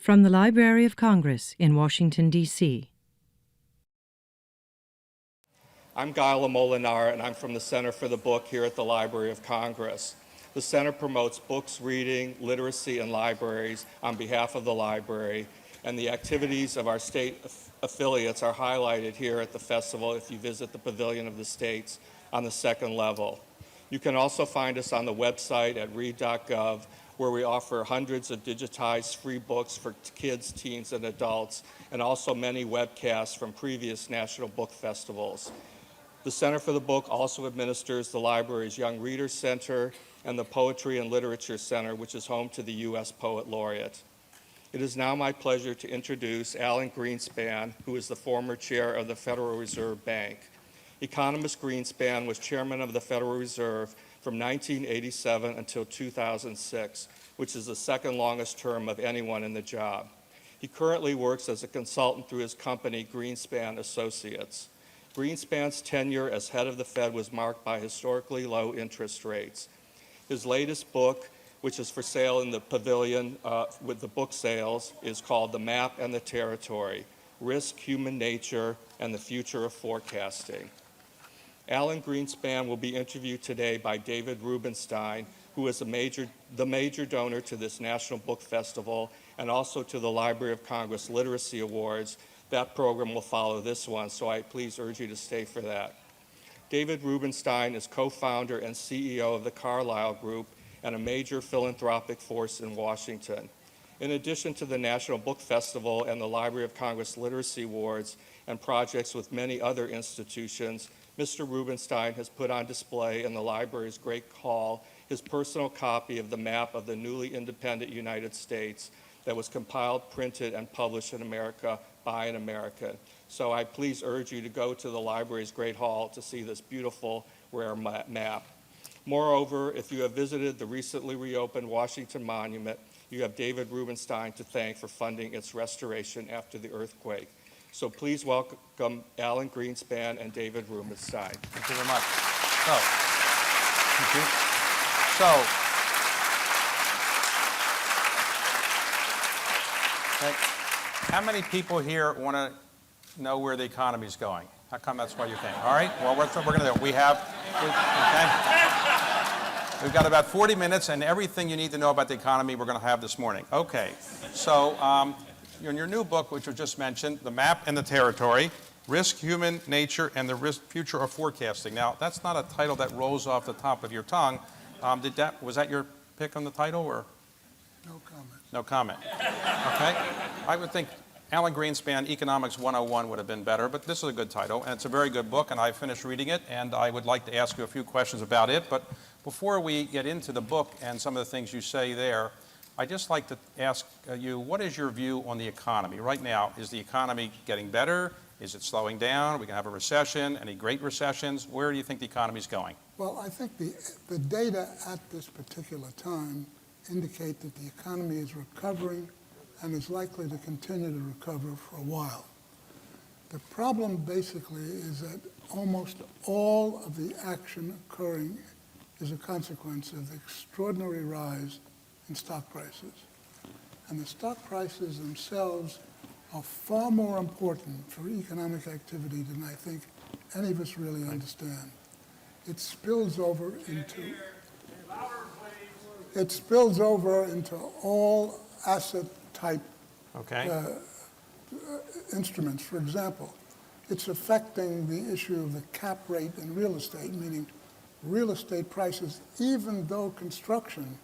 From the Library of Congress in Washington, D.C. I'm Guy Molinar, and I'm from the Center for the Book here at the Library of Congress. The center promotes books, reading, literacy, and libraries on behalf of the library, and the activities of our state affiliates are highlighted here at the festival if you visit the Pavilion of the States on the second level. You can also find us on the website at read.gov, where we offer hundreds of digitized free books for kids, teens, and adults, and also many webcasts from previous National Book Festivals. The Center for the Book also administers the library's Young Readers Center and the Poetry and Literature Center, which is home to the U.S. Poet Laureate. It is now my pleasure to introduce Alan Greenspan, who is the former chair of the Federal Reserve Bank. Economist Greenspan was chairman of the Federal Reserve from 1987 until 2006, which is the second longest term of anyone in the job. He currently works as a consultant through his company, Greenspan Associates. Greenspan's tenure as head of the Fed was marked by historically low interest rates. His latest book, which is for sale in the pavilion with the book sales, is called The Map and the Territory: Risk, Human Nature, and the Future of Forecasting. Alan Greenspan will be interviewed today by David Rubenstein, who is the major donor to this National Book Festival and also to the Library of Congress Literacy Awards. That program will follow this one, so I please urge you to stay for that. David Rubenstein is co-founder and CEO of the Carlyle Group and a major philanthropic force in Washington. In addition to the National Book Festival and the Library of Congress Literacy Awards and projects with many other institutions, Mr. Rubenstein has put on display in the library's Great Hall his personal copy of the map of the newly independent United States that was compiled, printed, and published in America by an American. So I please urge you to go to the library's Great Hall to see this beautiful, rare map. Moreover, if you have visited the recently reopened Washington Monument, you have David Rubenstein to thank for funding its restoration after the earthquake. So please welcome Alan Greenspan and David Rubenstein. Thank you very much. Thank you. How many people here want to know where the economy is going? How come that's what you think? All right, well, that's what we're going to do. We've got about 40 minutes, and everything you need to know about the economy we're going to have this morning. Okay, so in your new book, which was just mentioned, The Map and the Territory: Risk, Human Nature, and the Future of Forecasting. Now, that's not a title that rolls off the top of your tongue. Was that your pick on the title, or? No comment. No comment. Okay. I would think Alan Greenspan, Economics 101 would have been better, but this is a good title, and it's a very good book, and I finished reading it, and I would like to ask you a few questions about it. But before we get into the book and some of the things you say there, I'd just like to ask you, what is your view on the economy? Right now, is the economy getting better? Is it slowing down? Are we going to have a recession? Any great recessions? Where do you think the economy is going? Well, I think the data at this particular time indicate that the economy is recovering and is likely to continue to recover for a while. The problem basically is that almost all of the action occurring is a consequence of the extraordinary rise in stock prices. And the stock prices themselves are far more important for economic activity than I think any of us really understand. It spills over into all asset type instruments. For example, it's affecting the issue of the cap rate in real estate, meaning real estate prices, even though construction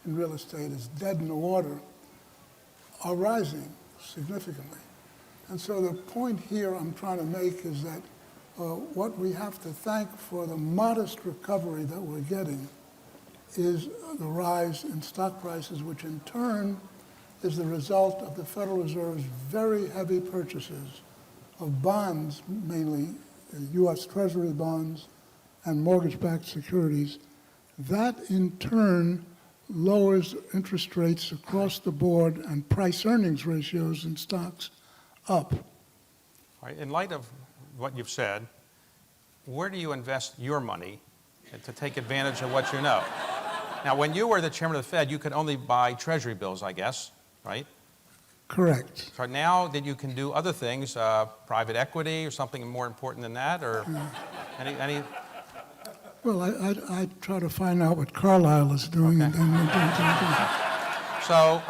in real estate is dead in the water, are rising significantly. And so the point here I'm trying to make is that what we have to thank for the modest recovery that we're getting is the rise in stock prices, which in turn is the result of the Federal Reserve's very heavy purchases of bonds, mainly U.S. Treasury bonds and mortgage-backed securities. That in turn lowers interest rates across the board and price-earnings ratios in stocks up. All right. In light of what you've said, where do you invest your money to take advantage of what you know? Now, when you were the chairman of the Fed, you could only buy Treasury bills, I guess, right? Correct. So now that you can do other things, private equity or something more important than that, or any? Well, I try to find out what Carlyle is doing, Okay. and then we'll do. So,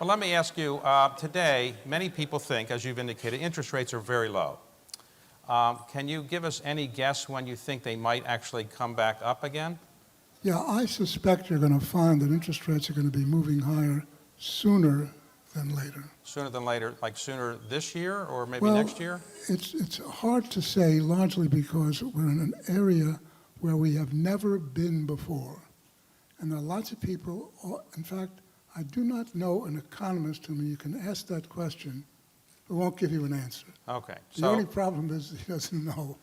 well, let me ask you, today, many people think, as you've indicated, interest rates are very low. Can you give us any guess when you think they might actually come back up again? Yeah, I suspect you're going to find that interest rates are going to be moving higher sooner than later. Sooner than later, like sooner this year or maybe Well, next year? It's hard to say, largely because we're in an area where we have never been before. And there are lots of people, in fact, I do not know an economist whom you can ask that question who won't give you an answer. Okay. The only problem is he doesn't know.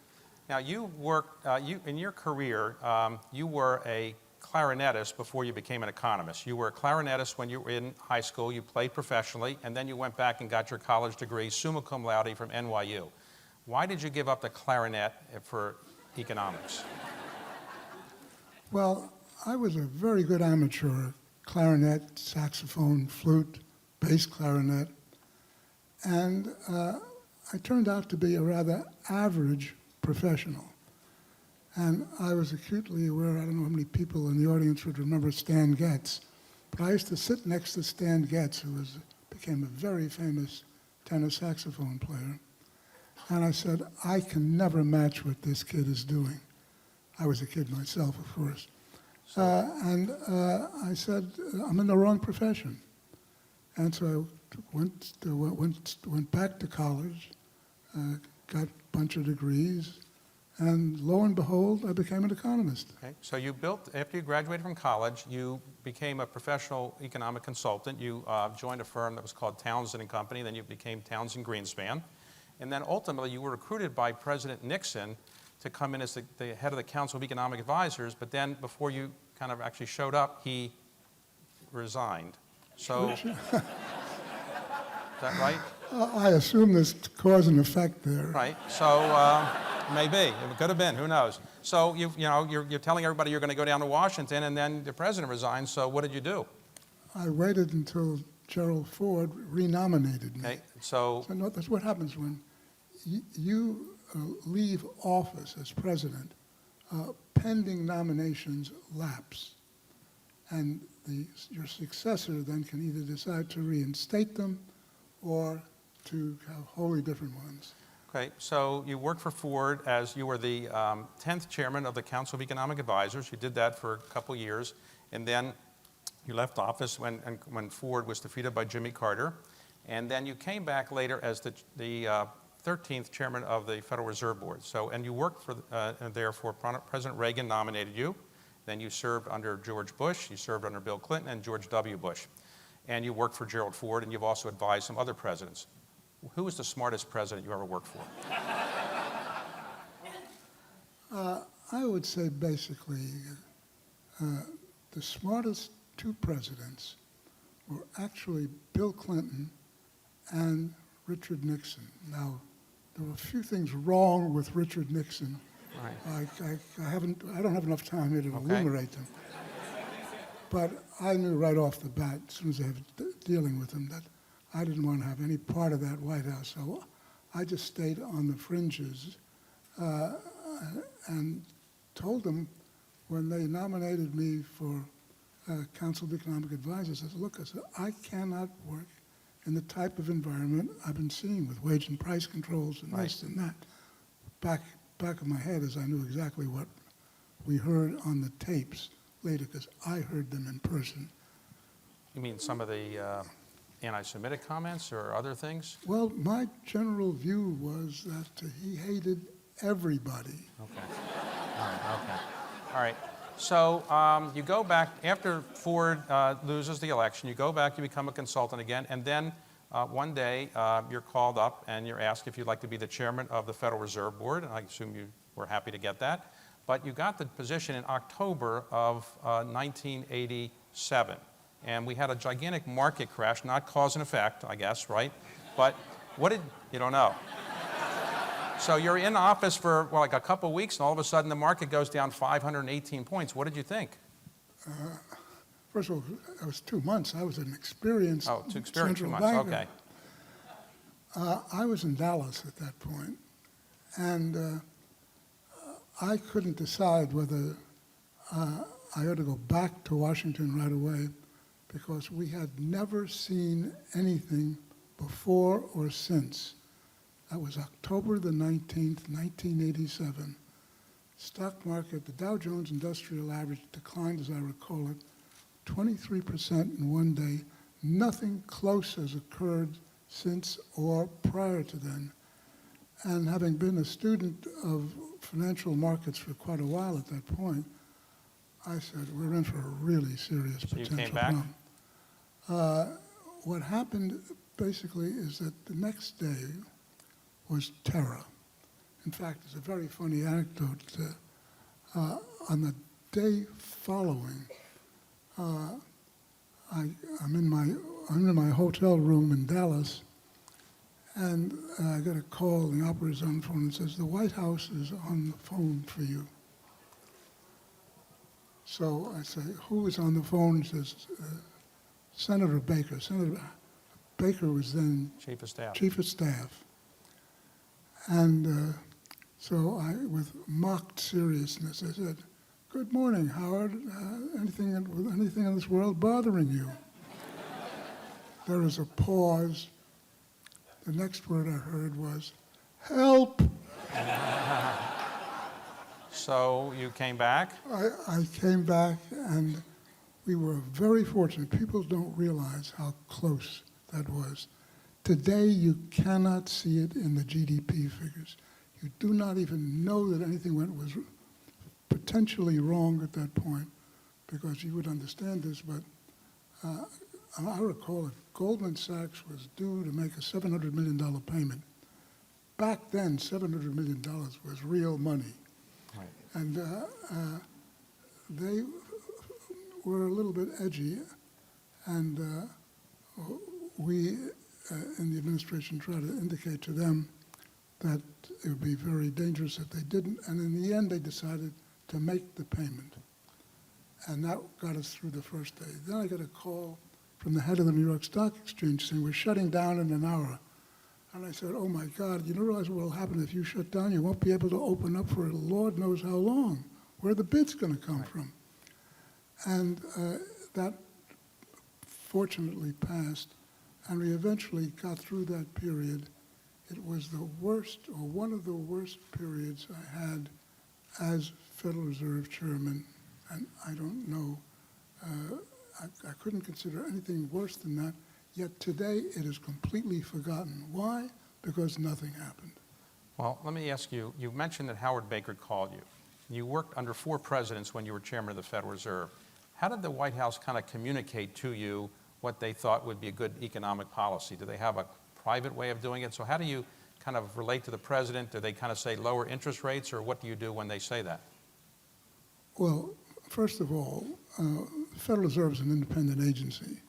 Now, you worked, in your career, you were a clarinetist before you became an economist. You were a clarinetist when you were in high school, you played professionally, and then you went back and got your college degree, summa cum laude from NYU. Why did you give up the clarinet for economics? Well, I was a very good amateur, clarinet, saxophone, flute, bass clarinet, and I turned out to be a rather average professional. And I was acutely aware, I don't know how many people in the audience would remember Stan Getz, but I used to sit next to Stan Getz, who became a very famous tenor saxophone player. And I said, I can never match what this kid is doing. I was a kid myself, of course. And I said, I'm in the wrong profession. And so I went back to college, got a bunch of degrees, and lo and behold, I became an economist. Okay. So you built, after you graduated from college, you became a professional economic consultant. You joined a firm that was called Townsend and Company, then you became Townsend Greenspan. And then ultimately you were recruited by President Nixon to come in as the head of the Council of Economic Advisors, but then before you kind of actually showed up, he resigned. So, is that right? I assume there's cause and effect there. Right. So maybe it could have been. Who knows? So you're telling everybody you're going to go down to Washington, and then the president resigned. So what did you do? I waited until Gerald Ford renominated me. Okay. So No, that's what happens when you leave office as president. Pending nominations lapse, and your successor then can either decide to reinstate them or to have wholly different ones. okay. So you worked for Ford as you were the 10th chairman of the Council of Economic Advisors. You did that for a couple years, and then you left office when Ford was defeated by Jimmy Carter, and then you came back later as the 13th chairman of the Federal Reserve Board. So, and you worked for there for President Reagan nominated you. Then you served under George Bush, you served under Bill Clinton and George W. Bush. And you worked for Gerald Ford, and you've also advised some other presidents. Who was the smartest president you ever worked for? I would say basically the smartest two presidents were actually Bill Clinton and Richard Nixon. Now, there were a few things wrong with Richard Nixon. Right. I don't have enough time here to enumerate them. But I knew right off the bat, as soon as I was dealing with him, that I didn't want to have any part of that White House. So I just stayed on the fringes and told them when they nominated me for Council of Economic Advisors, I said, look, I cannot work in the type of environment I've been seeing with wage and price controls and this and that. Back of my head is I knew exactly what we heard on the tapes later because I heard them in person. You mean some of the anti-Semitic comments or other things? Well, my general view was that he hated everybody. Okay. All right. Okay. All right. So you go back, after Ford loses the election, you go back, you become a consultant again, and then one day you're called up and you're asked if you'd like to be the chairman of the Federal Reserve Board, and I assume you were happy to get that. But you got the position in October of 1987, and we had a gigantic market crash, not cause and effect, I guess, right? But you don't know. So you're in office for, well, like a couple of weeks, and all of a sudden the market goes down 518 points. What did you think? First of all, it was 2 months. I was an experienced Oh, to experience 2 central months, banker. okay. I was in Dallas at that point, and I couldn't decide whether I ought to go back to Washington right away because we had never seen anything before or since. That was October the 19th, 1987. Stock market, the Dow Jones Industrial Average declined, as I recall it, 23% in one day. Nothing close has occurred since or prior to then. And having been a student of financial markets for quite a while at that point, I said, we're in for a really serious So you potential came back? problem. What happened basically is that the next day was terror. In fact, it's a very funny anecdote. On the day following, I'm in my hotel room in Dallas, and I got a call. The operator's on the phone and says, "The White House is on the phone for you." So I say, "Who is on the phone?" He says, "Senator Baker." Senator Baker was then Chief of Staff. Chief of Staff. And so I, with mock seriousness, I said, "Good morning, Howard. Anything in this world bothering you?" There was a pause. The next word I heard was, "Help!" So you came back? I came back, and we were very fortunate. People don't realize how close that was. Today, you cannot see it in the GDP figures. You do not even know that anything was potentially wrong at that point, because you would understand this, but I recall if Goldman Sachs was due to make a $700 million payment, back then $700 million was real money. Right. And they were a little bit edgy, and we in the administration tried to indicate to them that it would be very dangerous if they didn't, and in the end they decided to make the payment. And that got us through the first day. Then I got a call from the head of the New York Stock Exchange saying, "We're shutting down in an hour." And I said, "Oh my God, you don't realize what will happen if you shut down? You won't be able to open up for Lord knows how long. Where are the bids going to come from?" And that fortunately passed, and we eventually got through that period. It was the worst, or one of the worst periods I had as Federal Reserve Chairman, and I don't know, I couldn't consider anything worse than that. Yet today it is completely forgotten. Why? Because nothing happened. Well, let me ask you, you mentioned that Howard Baker called you. You worked under 4 presidents when you were chairman of the Federal Reserve. How did the White House kind of communicate to you what they thought would be a good economic policy? Do they have a private way of doing it? So how do you kind of relate to the president? Do they kind of say lower interest rates, or what do you do when they say that? Well, first of all, the Federal Reserve is an independent agency.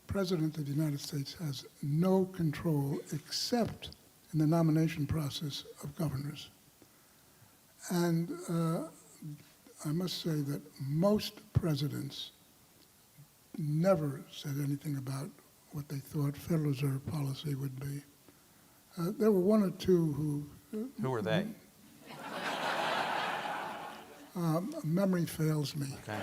The President of the United States has no control except in the nomination process of governors. And I must say that most presidents never said anything about what they thought Federal Reserve policy would be. There were one or two who... Who were they? Memory fails me. Okay.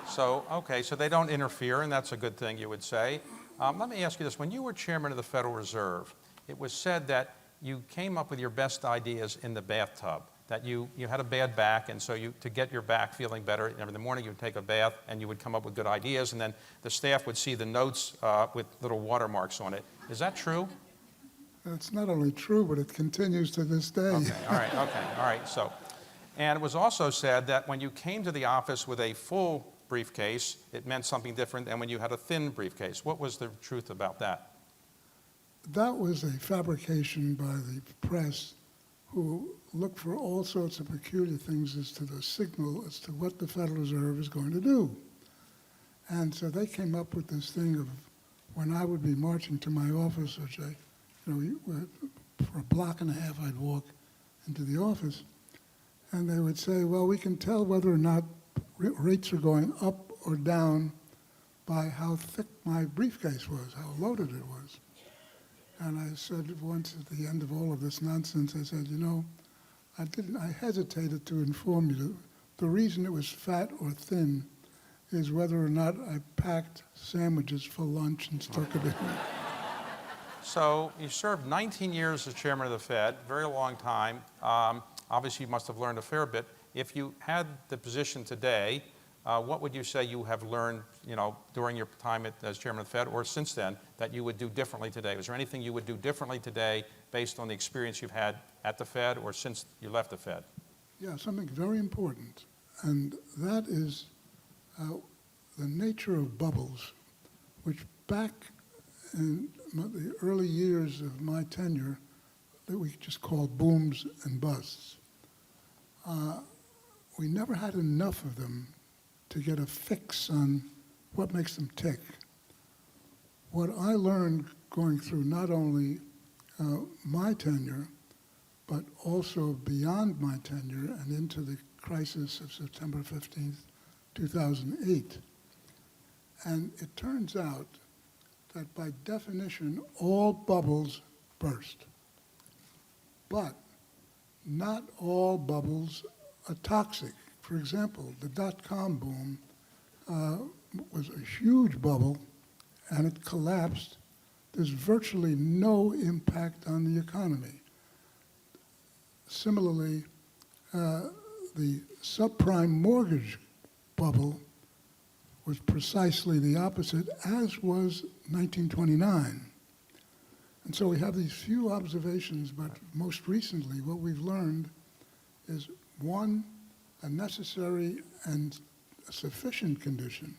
So they don't interfere, and that's a good thing, you would say. Let me ask you this. When you were chairman of the Federal Reserve, it was said that you came up with your best ideas in the bathtub, that you had a bad back, and so to get your back feeling better, in the morning you would take a bath and you would come up with good ideas, and then the staff would see the notes with little watermarks on it. Is that true? It's not only true, but it continues to this day. Okay, all right. So, and it was also said that when you came to the office with a full briefcase, it meant something different than when you had a thin briefcase. What was the truth about that? That was a fabrication by the press, who look for all sorts of peculiar things as to the signal as to what the Federal Reserve is going to do. And so they came up with this thing of when I would be marching to my office, which for a block and a half I'd walk into the office, and they would say, "Well, we can tell whether or not rates are going up or down by how thick my briefcase was, how loaded it was. And I said once at the end of all of this nonsense, I said, I hesitated to inform you that the reason it was fat or thin is whether or not I packed sandwiches for lunch and stuck it in. So you served 19 years as chairman of the Fed, very long time. Obviously, you must have learned a fair bit. If you had the position today, what would you say you have learned, during your time as chairman of the Fed or since then that you would do differently today? Was there anything you would do differently today based on the experience you've had at the Fed or since you left the Fed? Yeah, something very important, and that is the nature of bubbles, which back in the early years of my tenure that we just called booms and busts. We never had enough of them to get a fix on what makes them tick. What I learned going through not only my tenure, but also beyond my tenure and into the crisis of September 15th, 2008. And it turns out that by definition, all bubbles burst. But not all bubbles are toxic. For example, the dot-com boom was a huge bubble, and it collapsed. There's virtually no impact on the economy. Similarly, the subprime mortgage bubble was precisely the opposite, as was 1929. And so we have these few observations, but most recently what we've learned is, one, a necessary and sufficient condition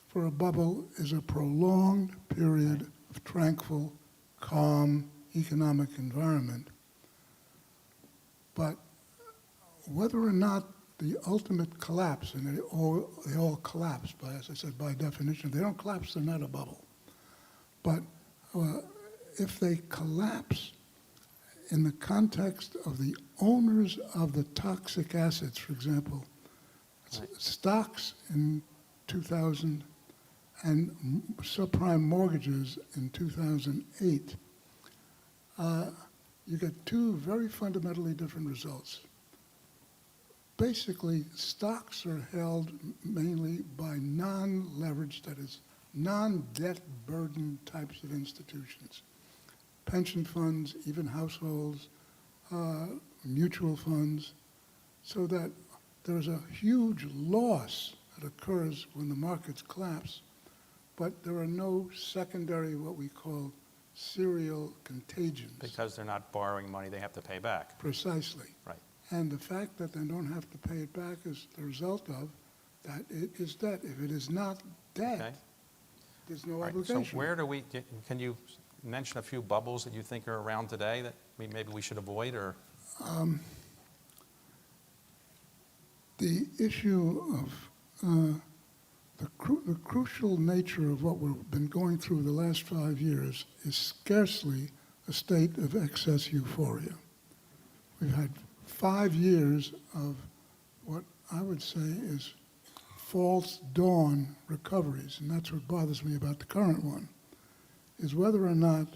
for a bubble is a prolonged period of tranquil, calm economic environment. But whether or not the ultimate collapse, and they all collapse, as I said, by definition, they don't collapse, they're not a bubble. But if they collapse in the context of the owners of the toxic assets, for example, stocks in 2000 and subprime mortgages in 2008, you get two very fundamentally different results. Basically, stocks are held mainly by non-leveraged, that is, non-debt burdened types of institutions. Pension funds, even households, mutual funds, so that there's a huge loss that occurs when the markets collapse, but there are no secondary, what we call serial contagions. Because they're not borrowing money they have to pay back. Precisely. Right. And the fact that they don't have to pay it back is the result of that it is debt. If it is not debt, Okay. there's no All right, obligation. so where do can you mention a few bubbles that you think are around today that maybe we should avoid, or? The issue of the crucial nature of what we've been going through the last 5 years is scarcely a state of excess euphoria. We've had 5 years of what I would say is false dawn recoveries, and that's what bothers me about the current one, is whether or not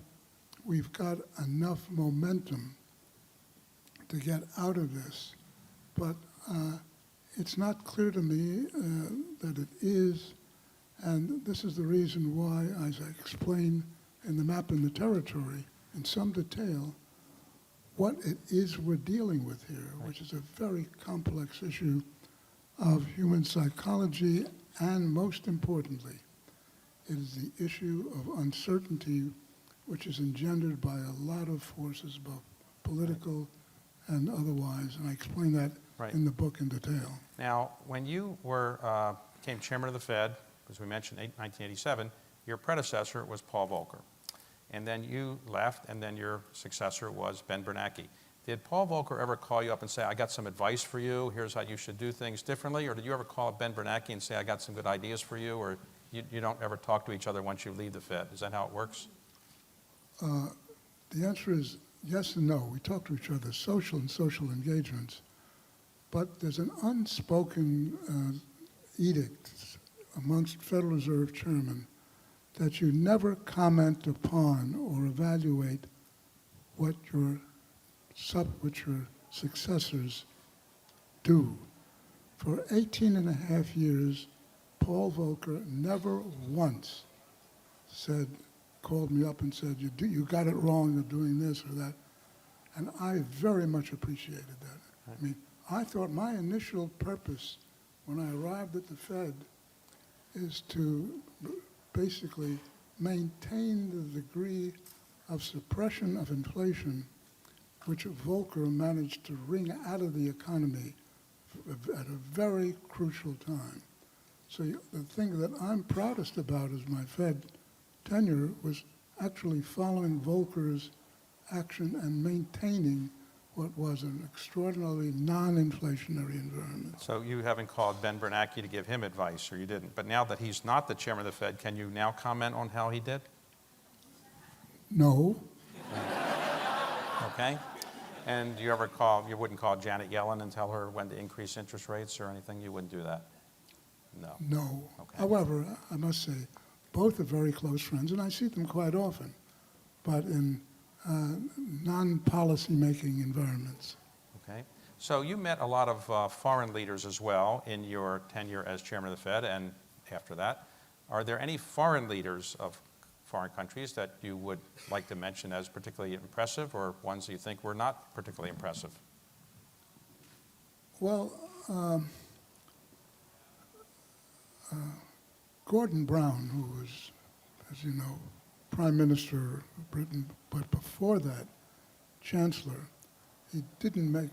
we've got enough momentum to get out of this. But it's not clear to me that it is, and this is the reason why, as I explain in the map in the territory in some detail, what it is we're dealing with here, which is a very complex issue of human psychology, and most importantly, it is the issue of uncertainty, which is engendered by a lot of forces, both political and otherwise, and I explain that in the book in detail. Now, when you became chairman of the Fed, as we mentioned, 1987, your predecessor was Paul Volcker. And then you left, and then your successor was Ben Bernanke. Did Paul Volcker ever call you up and say, I got some advice for you, here's how you should do things differently? Or did you ever call up Ben Bernanke and say, I got some good ideas for you? Or you don't ever talk to each other once you leave the Fed? Is that how it works? The answer is yes and no. We talk to each other, social engagements. But there's an unspoken edict, amongst Federal Reserve chairmen that you never comment upon or evaluate what your successors do. For 18 and a half years, Paul Volcker never once called me up and said, you got it wrong, you're doing this or that. And I very much appreciated that. I mean, I thought my initial purpose when I arrived at the Fed is to basically maintain the degree of suppression of inflation which Volcker managed to wring out of the economy at a very crucial time. So the thing that I'm proudest about as my Fed tenure was actually following Volcker's action and maintaining what was an extraordinarily non-inflationary environment. So you haven't called Ben Bernanke to give him advice, or you didn't. But now that he's not the chairman of the Fed, can you now comment on how he did? No. Okay. And you wouldn't call Janet Yellen and tell her when to increase interest rates or anything? You wouldn't do that? No. No. Okay. However, I must say, both are very close friends, and I see them quite often, but in non-policy making environments. Okay. So you met a lot of foreign leaders as well in your tenure as chairman of the Fed and after that. Are there any foreign leaders of foreign countries that you would like to mention as particularly impressive, or ones that you think were not particularly impressive? Well, Gordon Brown, who was, as you know, Prime Minister of Britain, but before that, Chancellor, he didn't make,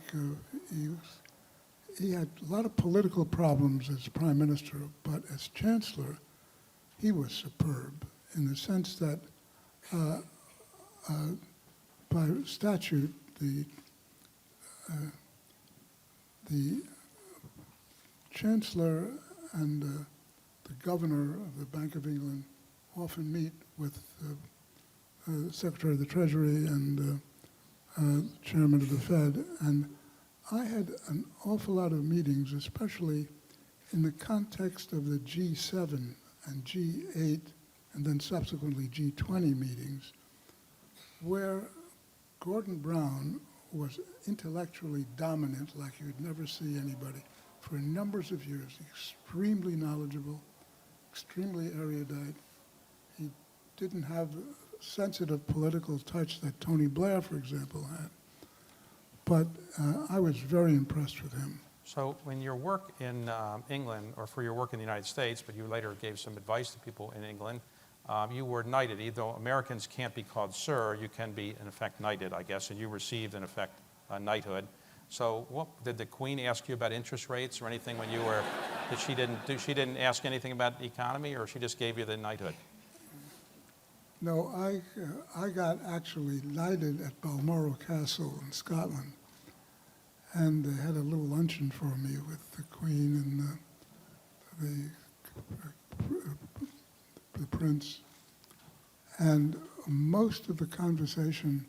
he had a lot of political problems as Prime Minister, but as Chancellor, he was superb in the sense that by statute, the Chancellor and the Governor of the Bank of England often meet with the Secretary of the Treasury and Chairman of the Fed. And I had an awful lot of meetings, especially in the context of the G7 and G8 and then subsequently G20 meetings, where Gordon Brown was intellectually dominant like you'd never see anybody for numbers of years, extremely knowledgeable, extremely erudite. He didn't have the sensitive political touch that Tony Blair, for example, had. But I was very impressed with him. So when your work in England, or for your work in the United States, but you later gave some advice to people in England, you were knighted. Even though Americans can't be called sir, you can be, in effect, knighted, I guess, and you received, in effect, a knighthood. So what, did the Queen ask you about interest rates or anything when you were, she didn't ask anything about the economy, or she just gave you the knighthood? No, I got actually knighted at Balmoral Castle in Scotland, and they had a little luncheon for me with the Queen and the Prince, and most of the conversation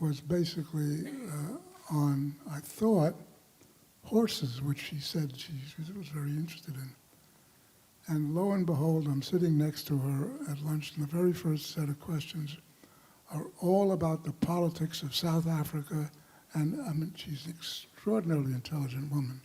was basically on, I thought, horses, which she said she was very interested in. And lo and behold, I'm sitting next to her at lunch, and the very first set of questions are all about the politics of South Africa, and I mean, she's an extraordinarily intelligent woman.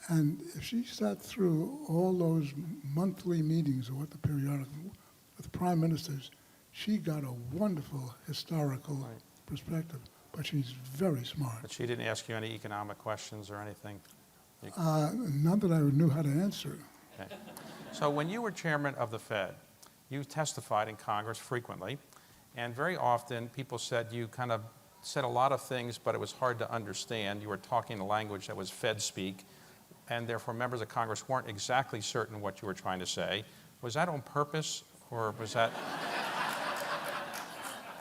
And if she sat through all those monthly meetings, or what the periodical, with prime ministers, she got a wonderful historical perspective, but she's very smart. But she didn't ask you any economic questions or anything? None that I knew how to answer. Okay. So when you were chairman of the Fed, you testified in Congress frequently, and very often people said you kind of said a lot of things, but it was hard to understand. You were talking a language that was Fed speak, and therefore members of Congress weren't exactly certain what you were trying to say. Was that on purpose, or was that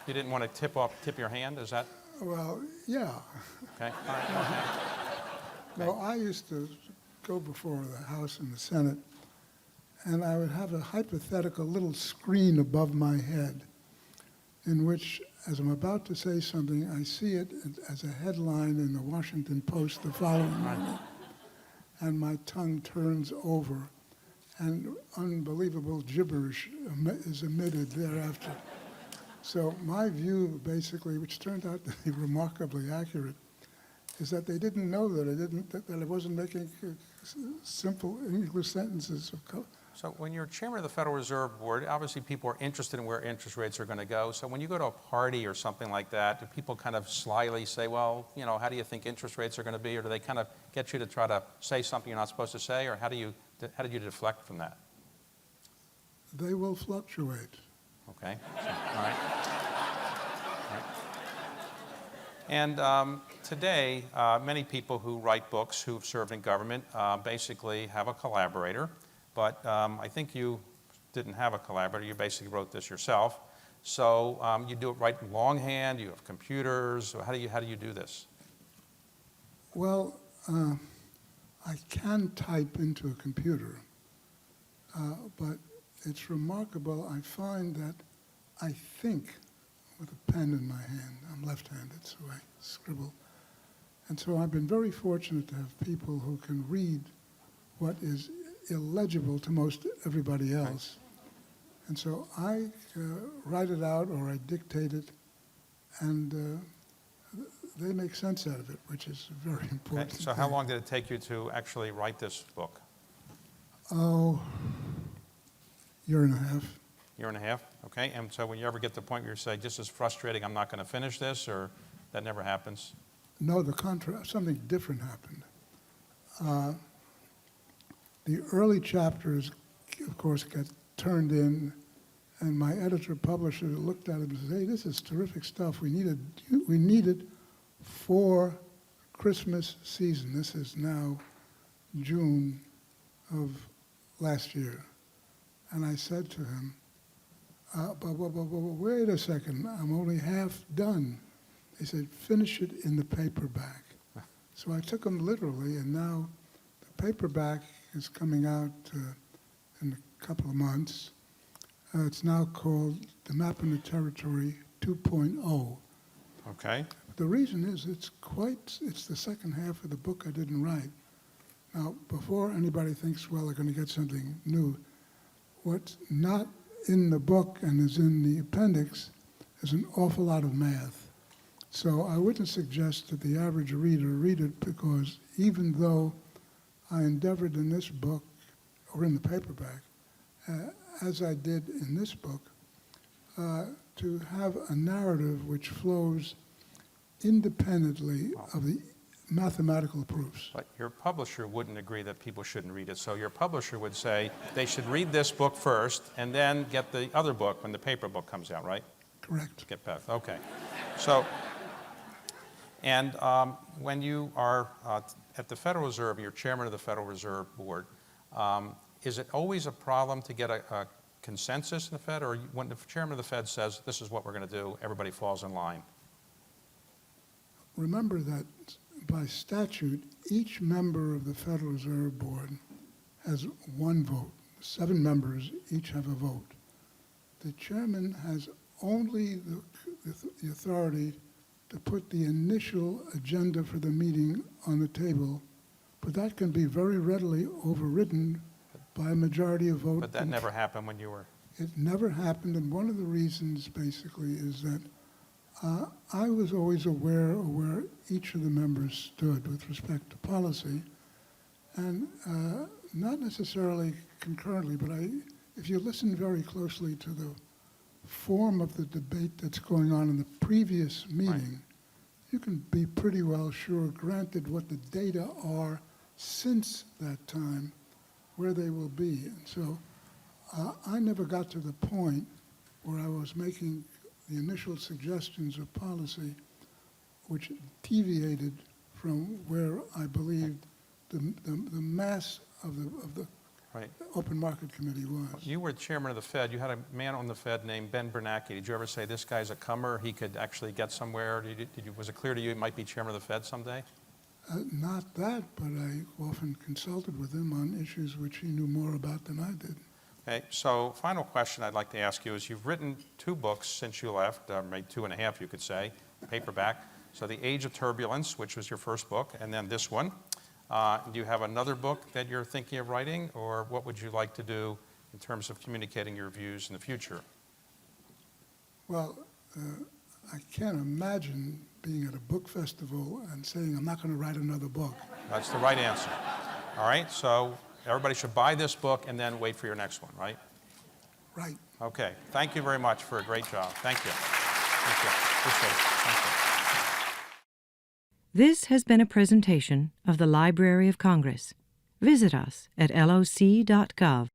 you didn't want to tip your hand? Is that? Well, yeah. Okay. All right. No, I used to go before the House and the Senate, and I would have a hypothetical little screen above my head in which, as I'm about to say something, I see it as a headline in the Washington Post the following morning, and my tongue turns over, and unbelievable gibberish is emitted thereafter. So my view, basically, which turned out to be remarkably accurate, is that they didn't know that I wasn't making simple English sentences. So when you're chairman of the Federal Reserve Board, obviously people are interested in where interest rates are going to go. So when you go to a party or something like that, do people kind of slyly say, well, you know, how do you think interest rates are going to be? Or do they kind of get you to try to say something you're not supposed to say? Or how did you deflect from that? They will fluctuate. Okay. So, all right. All right. And today, many people who write books who've served in government basically have a collaborator. But I think you didn't have a collaborator. You basically wrote this yourself. So you do it right in longhand. You have computers. So how do you do this? Well, I can type into a computer, but it's remarkable. I find that I think with a pen in my hand. I'm left-handed, so I scribble. And so I've been very fortunate to have people who can read what is illegible to most everybody else. And so I write it out or I dictate it, and they make sense out of it, which is very important. Okay. So how long did it take you to actually write this book? Oh, year and a half. Year and a half? Okay. And so when you ever get to the point where you say, this is frustrating, I'm not going to finish this, or that never happens? No, the contrary, something different happened. The early chapters, of course, get turned in, and my editor-publisher looked at it and said, hey, this is terrific stuff. We need it for Christmas season. This is now June of last year. And I said to him, but wait a second, I'm only half done. He said, finish it in the paperback. So I took him literally, and now the paperback is coming out in a couple of months. It's now called The Map in the Territory 2.0. Okay. The reason is it's the second half of the book I didn't write. Now, before anybody thinks, well, they're going to get something new, what's not in the book and is in the appendix is an awful lot of math. So I wouldn't suggest that the average reader read it, because even though I endeavored in this book, or in the paperback, as I did in this book, to have a narrative which flows independently of the mathematical proofs. But your publisher wouldn't agree that people shouldn't read it. So your publisher would say they should read this book first and then get the other book when the paper book comes out, right? Correct. Get both. Okay. So, and when you are at the Federal Reserve, you're chairman of the Federal Reserve Board, is it always a problem to get a consensus in the Fed, or when the chairman of the Fed says, this is what we're going to do, everybody falls in line? Remember that by statute, each member of the Federal Reserve Board has one vote. 7 members each have a vote. The chairman has only the authority to put the initial agenda for the meeting on the table, but that can be very readily overridden by a majority of vote. But that never happened when you were... It never happened, and one of the reasons, basically, is that I was always aware of where each of the members stood with respect to policy, and not necessarily concurrently, but if you listen very closely to the form of the debate that's going on in the previous meeting, Right. You can be pretty well sure, granted what the data are since that time, where they will be. And so I never got to the point where I was making the initial suggestions of policy which deviated from where I believed the mass of the Right. Open Market Committee was. You were chairman of the Fed. You had a man on the Fed named Ben Bernanke. Did you ever say, this guy's a comer, he could actually get somewhere? Was it clear to you he might be chairman of the Fed someday? Not that, but I often consulted with him on issues which he knew more about than I did. Okay, so final question I'd like to ask you is, you've written 2 books since you left, maybe 2.5 you could say, paperback. So The Age of Turbulence, which was your first book, and then this one. Do you have another book that you're thinking of writing, or what would you like to do in terms of communicating your views in the future? Well, I can't imagine being at a book festival and saying I'm not going to write another book. That's the right answer. All right, so everybody should buy this book and then wait for your next one, right? Right. Okay, thank you very much for a great job. Thank you. Thank you. Appreciate it. Thank you. This has been a presentation of the Library of Congress. Visit us at loc.gov.